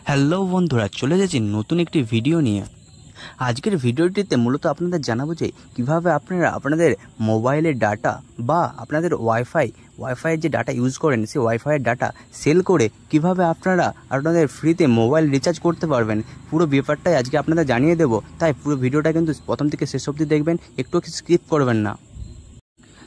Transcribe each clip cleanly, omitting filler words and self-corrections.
Hello বন্ধুরা, চলে যাচ্ছি নতুন একটি ভিডিও নিয়ে। আজকের ভিডিওটিতে মূলত আপনাদের জানাবো যে কীভাবে আপনারা আপনাদের মোবাইলের ডাটা বা আপনাদের ওয়াইফাইয়ের যে ডাটা ইউজ করেন সেই ওয়াইফাইয়ের ডাটা সেল করে কিভাবে আপনারা আপনাদের ফ্রিতে মোবাইল রিচার্জ করতে পারবেন, পুরো ব্যাপারটাই আজকে আপনাদের জানিয়ে দেবো। তাই পুরো ভিডিওটা কিন্তু প্রথম থেকে শেষ অবধি দেখবেন, একটু স্কিপ করবেন না।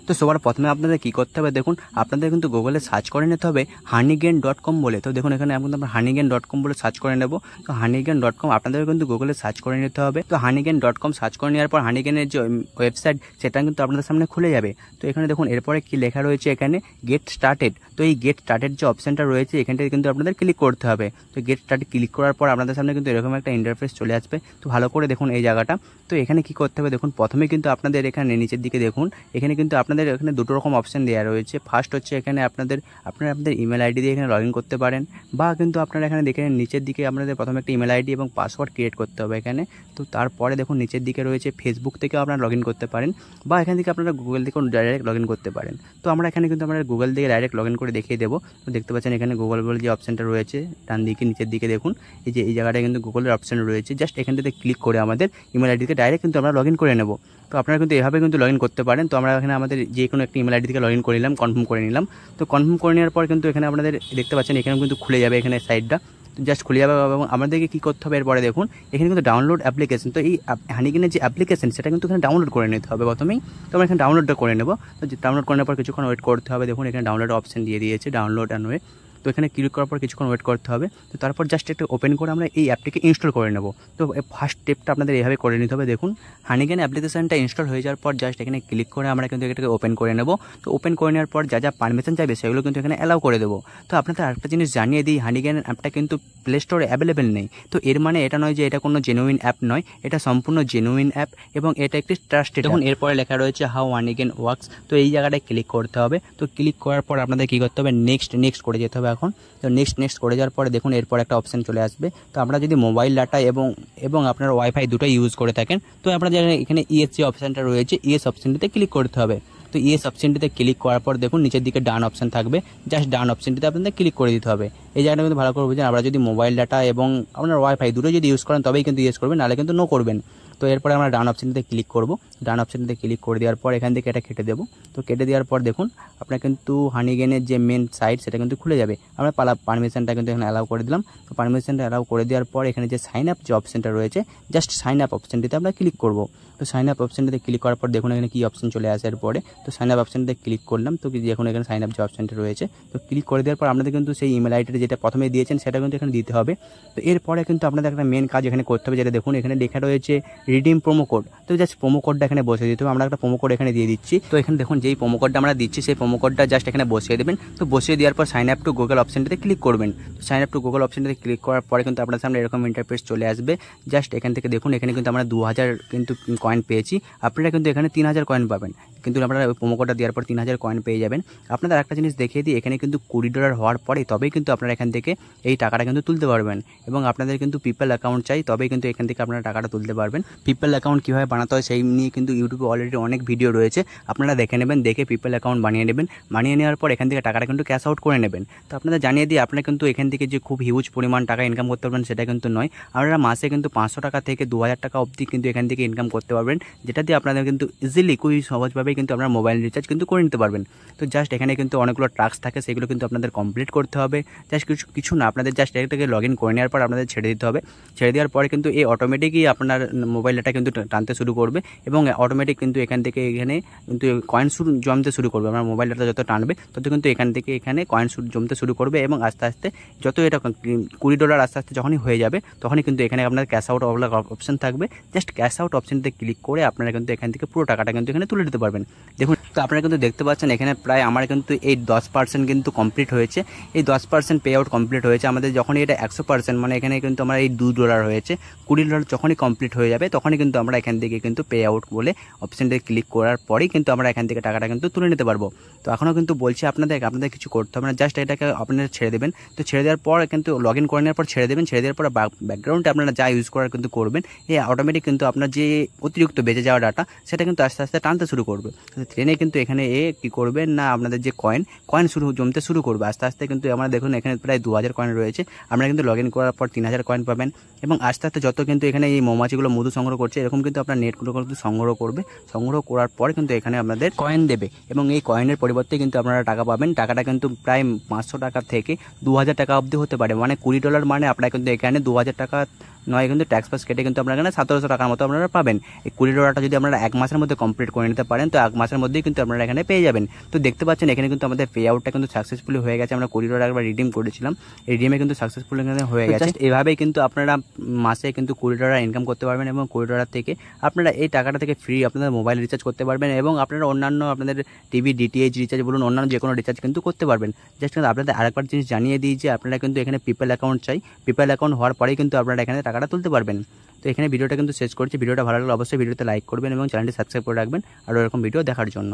তো সবার প্রথমে আপনাদের কী করতে হবে, দেখুন আপনাদের কিন্তু গুগলে সার্চ করে নিতে হবে honeygain.com বলে। তো দেখুন এখানে এখন আমরা honeygain.com বলে সার্চ করে নেব। তো honeygain.com আপনাদের কিন্তু গুগলে সার্চ করে নিতে হবে। তো honeygain.com সার্চ করে নেওয়ার পর honeygain-এর যে ওয়েবসাইট সেটা কিন্তু আপনাদের সামনে খুলে যাবে। তো এখানে দেখুন এরপরে কি লেখা রয়েছে, এখানে গেট স্টার্টেড। তো এই গেট স্টার্টেড যে অপশানটা রয়েছে এখানটায় কিন্তু আপনাদের ক্লিক করতে হবে। তো গেট স্টার্টেড ক্লিক করার পর আপনাদের সামনে কিন্তু এরকম একটা ইন্টারফেস চলে আসবে। তো ভালো করে দেখুন এই জায়গাটা। তো এখানে কি করতে হবে, দেখুন প্রথমে কিন্তু আপনাদের এখানে নিচের দিকে দেখুন, এখানে কিন্তু আপনাদের এখানে দুটো রকম অপশান দেওয়া রয়েছে। ফার্স্ট হচ্ছে এখানে আপনারা আপনাদের ইমেল আইডি দিয়ে এখানে লগ ইন করতে পারেন, বা কিন্তু আপনারা এখানে দেখেন নিচের দিকে আপনাদের প্রথমে একটা ইমেল আইডি এবং পাসওয়ার্ড ক্রিয়েট করতে হবে এখানে। তো তারপরে দেখুন নিচের দিকে রয়েছে ফেসবুক থেকেও আপনারা লগ ইন করতে পারেন, বা এখান থেকে আপনারা গুগল থেকেও ডাইরেক্ট লগ ইন করতে পারেন। তো আমরা এখানে কিন্তু আমরা গুগল থেকে ডাইরেক্ট লগ ইন করে দেখিয়ে দেবো। তো দেখতে পাচ্ছেন এখানে গুগল বলে যে অপশানটা রয়েছে ডান দিকে নিচের দিকে দেখুন, এই যে এই জায়গাটায় কিন্তু গুগলের অপশান রয়েছে। জাস্ট এখান থেকে ক্লিক করে আমাদের ইমেল আইডিকে ডাইরেক্ট কিন্তু আমরা লগ ইন করে নেব। তো আপনারা কিন্তু এভাবে কিন্তু লগ ইন করতে পারেন। তো আমরা এখানে আমাদের যে কোনো একটা ইমেল আইডি থেকে লগ ইন করে নিলাম, কনফার্ম করে নিলাম। তো কনফার্ম করে নেওয়ার পর কিন্তু এখানে আপনাদের দেখতে পাচ্ছেন এখানে কিন্তু খুলে যাবে এখানে সাইডটা। তো জাস্ট খুলে যাবে এবং আমাদেরকে কী করতে হবে এরপরে দেখুন এখানে কিন্তু ডাউনলোড অ্যাপ্লিকেশন। তো এই honeygain-এর যে অ্যাপ্লিকেশন সেটা কিন্তু এখানে ডাউনলোড করে নিতে হবে প্রথমেই। তো আমরা এখানে ডাউনলোডটা করে নেব। তো ডাউনলোড করার পর কিছুক্ষণ ওয়েট করতে হবে। দেখুন এখানে ডাউনলোড অপশান দিয়ে দিয়েছে, ডাউনলোড অ্যান্ড ওয়ে। তো এখানে ক্লিক করার পর কিছুক্ষণ ওয়েট করতে হবে। তো তারপর জাস্ট একটু ওপেন করে আমরা এই অ্যাপটিকে ইনস্টল করে নেব। তো ফার্স্ট স্টেপটা আপনাদের এইভাবে করে নিতে হবে। দেখুন honeygain অ্যাপ্লিকেশনটা ইনস্টল হয়ে যাওয়ার পর জাস্ট এখানে ক্লিক করে আমরা কিন্তু এটাকে ওপেন করে নেব। তো ওপেন করে নেওয়ার পর যা যা পারমিশন চাইবে সেগুলো কিন্তু এখানে অ্যালাউ করে দেবো। তো আপনাদের আরেকটা জিনিস জানিয়ে দিই, honeygain অ্যাপটা কিন্তু প্লে স্টোরে অ্যাভেলেবেল নেই। তো এর মানে এটা নয় যে এটা কোনো জেনুইন অ্যাপ নয়, এটা সম্পূর্ণ জেনুইন অ্যাপ এবং এটা একটি ট্রাস্টেড। দেখুন এরপরে লেখা রয়েছে হাউ honeygain ওয়ার্কস। তো এই জায়গাটায় ক্লিক করতে হবে। তো ক্লিক করার পর আপনাদের কী করতে হবে, নেক্সট করে যেতে হবে এখন। তো নেক্সট করে যাওয়ার পরে দেখুন এরপর একটা অপশান চলে আসবে। তো আমরা যদি মোবাইল ডাটা এবং আপনার ওয়াইফাই দুটোই ইউজ করে থাকেন, তো আপনাদের এখানে ইএস যে অপশানটা রয়েছে ইএস অপশানটিতে ক্লিক করতে হবে। তো ইএস অপশানটিতে ক্লিক করার পর দেখুন নিচের দিকে ডান অপশান থাকবে, জাস্ট ডান অপশানটিতে আপনাদের ক্লিক করে দিতে হবে। এই জায়গাটা কিন্তু ভালো করে বুঝেন, আমরা যদি মোবাইল ডাটা এবং আপনার ওয়াইফাই দুটোই যদি ইউজ করেন তবেই কিন্তু ইউজ করবেন, নাহলে কিন্তু নো করবেন। তো এরপরে আমরা ডান অপশানটিতে ক্লিক করব। ডান অপশানটিতে ক্লিক করে দেওয়ার পর এখান থেকে এটা কেটে দেবো। তো কেটে দেওয়ার পর দেখুন আপনার কিন্তু honeygain-এর যে মেন সাইট সেটা কিন্তু খুলে যাবে। আমরা পারমিশনটা কিন্তু এখানে অ্যালাউ করে দিলাম। তো পারমিশনটা অ্যালাউ করে দেওয়ার পর এখানে যে সাইন আপ যে অপশানটা রয়েছে জাস্ট সাইন আপ অপশানটিতে আমরা ক্লিক করব। তো সাইন আপ অপশানটিতে ক্লিক করার পর দেখুন এখানে কী অপশান চলে আসে এরপরে। তো সাইন আপ অপশানটিতে ক্লিক করলাম। তো দেখুন এখানে সাইন আপ যে অপশানটা রয়েছে, তো ক্লিক করে দেওয়ার পর আপনাদের কিন্তু সেই ইমেল আইডিটা যেটা প্রথমে দিয়েছেন সেটা কিন্তু এখানে দিতে হবে। তো এরপরে কিন্তু আপনাদের একটা মেন কাজ এখানে করতে হবে, যেটা দেখুন এখানে লেখা রয়েছে রিডিম প্রোমো কোড। তো জাস্ট প্রোমো কোডটা এখানে বসিয়ে দিতে হবে। আমরা একটা প্রোমো কোড এখানে দিয়ে দিচ্ছি। তো এখানে দেখুন যেই প্রোমো কোডটা আমরা দিচ্ছি সেই প্রোমো কোডটা জাস্ট এখানে বসিয়ে দেবেন। তো বসিয়ে দেওয়ার পর সাইন আপ টু গুগল অপশানটিতে ক্লিক করবেন। তো সাইন আপ টু গুগল অপশানটিতে ক্লিক করার পরে কিন্তু আপনার সামনে এরকম ইন্টারফেস চলে আসবে। জাস্ট এখান থেকে দেখুন এখানে কিন্তু আমরা 2000 কিন্তু কয়েন পেয়েছি, আপনারা কিন্তু এখানে 3000 কয়েন পাবেন। কিন্তু আপনারা ওই প্রোমো কোডটা দেওয়ার পর 3000 কয়েন পেয়ে যাবেন। আপনাদের একটা জিনিস দেখিয়ে দিই, এখানে কিন্তু $20 হওয়ার পরে তবেই কিন্তু আপনারা এখান থেকে এই টাকাটা কিন্তু তুলতে পারবেন, এবং আপনাদের কিন্তু পিপল অ্যাকাউন্ট চাই তবেই কিন্তু এখান থেকে আপনারা টাকাটা তুলতে পারবেন। পিপল অ্যাকাউন্ট কীভাবে বানাতে হয় সেই নিয়ে কিন্তু ইউটিউবে অলরেডি অনেক ভিডিও রয়েছে, আপনারা দেখে নেবেন, দেখে পিপল অ্যাকাউন্ট বানিয়ে নেবেন। বানিয়ে নেওয়ার পর এখান থেকে টাকাটা কিন্তু ক্যাশ আউট করে নেবেন। তো আপনাদের জানিয়ে দিই, আপনারা কিন্তু এখান থেকে যে খুব হিউজ পরিমাণ টাকা ইনকাম করতে পারবেন সেটা কিন্তু নয়। আপনারা মাসে কিন্তু 500 টাকা থেকে 2000 টাকা অবধি কিন্তু এখান থেকে ইনকাম করতে পারবেন, যেটা দিয়ে আপনাদের কিন্তু ইজিলি খুবই সহজভাবেই কিন্তু আপনারা মোবাইল রিচার্জ কিন্তু করে নিতে পারবেন। তো জাস্ট এখানে কিন্তু অনেকগুলো টাস্ক থাকে, সেগুলো কিন্তু আপনাদের কমপ্লিট করতে হবে। জাস্ট কিছু না, আপনাদের জাস্ট এটাকে লগ ইন করে নেওয়ার পর আপনাদের ছেড়ে দিতে হবে। ছেড়ে দেওয়ার পরে কিন্তু এই অটোমেটিকই আপনার মোবাইল ডাটা কিন্তু টানতে শুরু করবে, এবং অটোমেটিক কিন্তু এখান থেকে এখানে কিন্তু কয়েন জমতে শুরু করবে। আপনার মোবাইল ডাটা যত টানবে তত কিন্তু এখান থেকে এখানে কয়েন জমতে শুরু করবে, এবং আস্তে আস্তে যত এটা $20 আস্তে আস্তে যখনই হয়ে যাবে তখনই কিন্তু এখানে আপনার ক্যাশ আউট অপশান থাকবে। জাস্ট ক্যাশ আউট অপশানটিতে ক্লিক করে আপনারা কিন্তু এখান থেকে পুরো টাকাটা কিন্তু এখানে তুলে নিতে পারবেন। দেখুন তো আপনারা কিন্তু দেখতে পাচ্ছেন এখানে প্রায় আমার কিন্তু এই 10% কিন্তু কমপ্লিট হয়েছে। এই 10% পে আউট কমপ্লিট হয়েছে। আমাদের যখনই এটা 100% মানে এখানে কিন্তু আমার এই $2 হয়েছে, $20 যখনই কমপ্লিট হয়ে যাবে তখনই কিন্তু আমরা এখান থেকে কিন্তু পে আউট বলে অপশানটিতে ক্লিক করার পরেই কিন্তু আমরা এখান থেকে টাকাটা কিন্তু তুলে নিতে পারবো। তো এখনও কিন্তু বলছি আপনাদের কিছু করতে হবে না, জাস্ট এটাকে আপনারা ছেড়ে দেবেন। তো ছেড়ে দেওয়ার পর কিন্তু লগ ইন করে নেওয়ার পর ছেড়ে দেবেন। ছেড়ে দেওয়ার পর ব্যাকগ্রাউন্ডে আপনারা যা ইউজ করার কিন্তু করবেন, এই অটোমেটিক কিন্তু আপনার যে অতিরিক্ত বেঁচে যাওয়া ডাটা সেটা কিন্তু আস্তে আস্তে টানতে শুরু করবে। ট্রেনে কিন্তু এখানে কী করবেন না, আপনাদের যে কয়েন জমতে শুরু করবে আস্তে আস্তে। কিন্তু আমরা দেখুন এখানে প্রায় 2000 কয়েন রয়েছে। আপনারা কিন্তু লগ ইন করার পর 3000 কয়েন পাবেন এবং আস্তে আস্তে যত কিন্তু এখানে এই মৌমাছিগুলো মধু সংগ্রহ করছে, এরকম কিন্তু আপনার নেটগুলো কিন্তু সংগ্রহ করবে। সংগ্রহ করার পর কিন্তু এখানে আপনাদের কয়েন দেবে এবং এই কয়েনের পরিবর্তে কিন্তু আপনারা টাকা পাবেন। টাকাটা কিন্তু প্রায় 500 টাকা থেকে 2000 টাকা অবধি হতে পারে, মানে $20, মানে আপনারা কিন্তু এখানে 2000 টাকা নয় কিন্তু ট্যাক্স ফাক্স কেটে কিন্তু আপনারা এখানে 1700 টাকার মতো আপনারা পাবেন। এই $20টা যদি আপনারা 1 মাসের মধ্যে কমপ্লিট করে নিতে পারেন, তো 1 মাসের মধ্যেই কিন্তু আপনারা এখানে পেয়ে যাবেন। তো দেখতে পাচ্ছেন এখানে কিন্তু আমাদের পে আউটটা কিন্তু সাকসেসফুলি হয়ে গেছে। আমরা $20 একবার রিডিম করেছিলাম, এই রিডিমে কিন্তু সাকসেসফুল এখানে হয়ে গেছে। এভাবেই কিন্তু আপনারা মাসে কিন্তু $20 ইনকাম করতে পারবেন এবং $20 থেকে আপনারা এই টাকাটা থেকে ফ্রি আপনাদের মোবাইল রিচার্জ করতে পারবেন এবং আপনারা অন্যান্য আপনাদের টিভি ডিটিএইচ রিচার্জ বলুন, অন্যান্য যে কোনো রিচার্জ কিন্তু করতে পারবেন। জাস্ট কিন্তু আপনাদের আরেকবার জিনিস জানিয়ে দিই যে আপনারা কিন্তু এখানে পেপ্যাল অ্যাকাউন্ট চাই। পেপ্যাল অ্যাকাউন্ট হওয়ার পরেই কিন্তু আপনারা এখানে টাকাটা তুলতে পারবেন। তো এখানে ভিডিওটা কিন্তু শেষ করছি। ভিডিওটা ভালো লাগলে অবশ্যই ভিডিওতে লাইক করবেন এবং চ্যানেলটি সাবস্ক্রাইব করে রাখবেন আরও এরকম ভিডিও দেখার জন্য।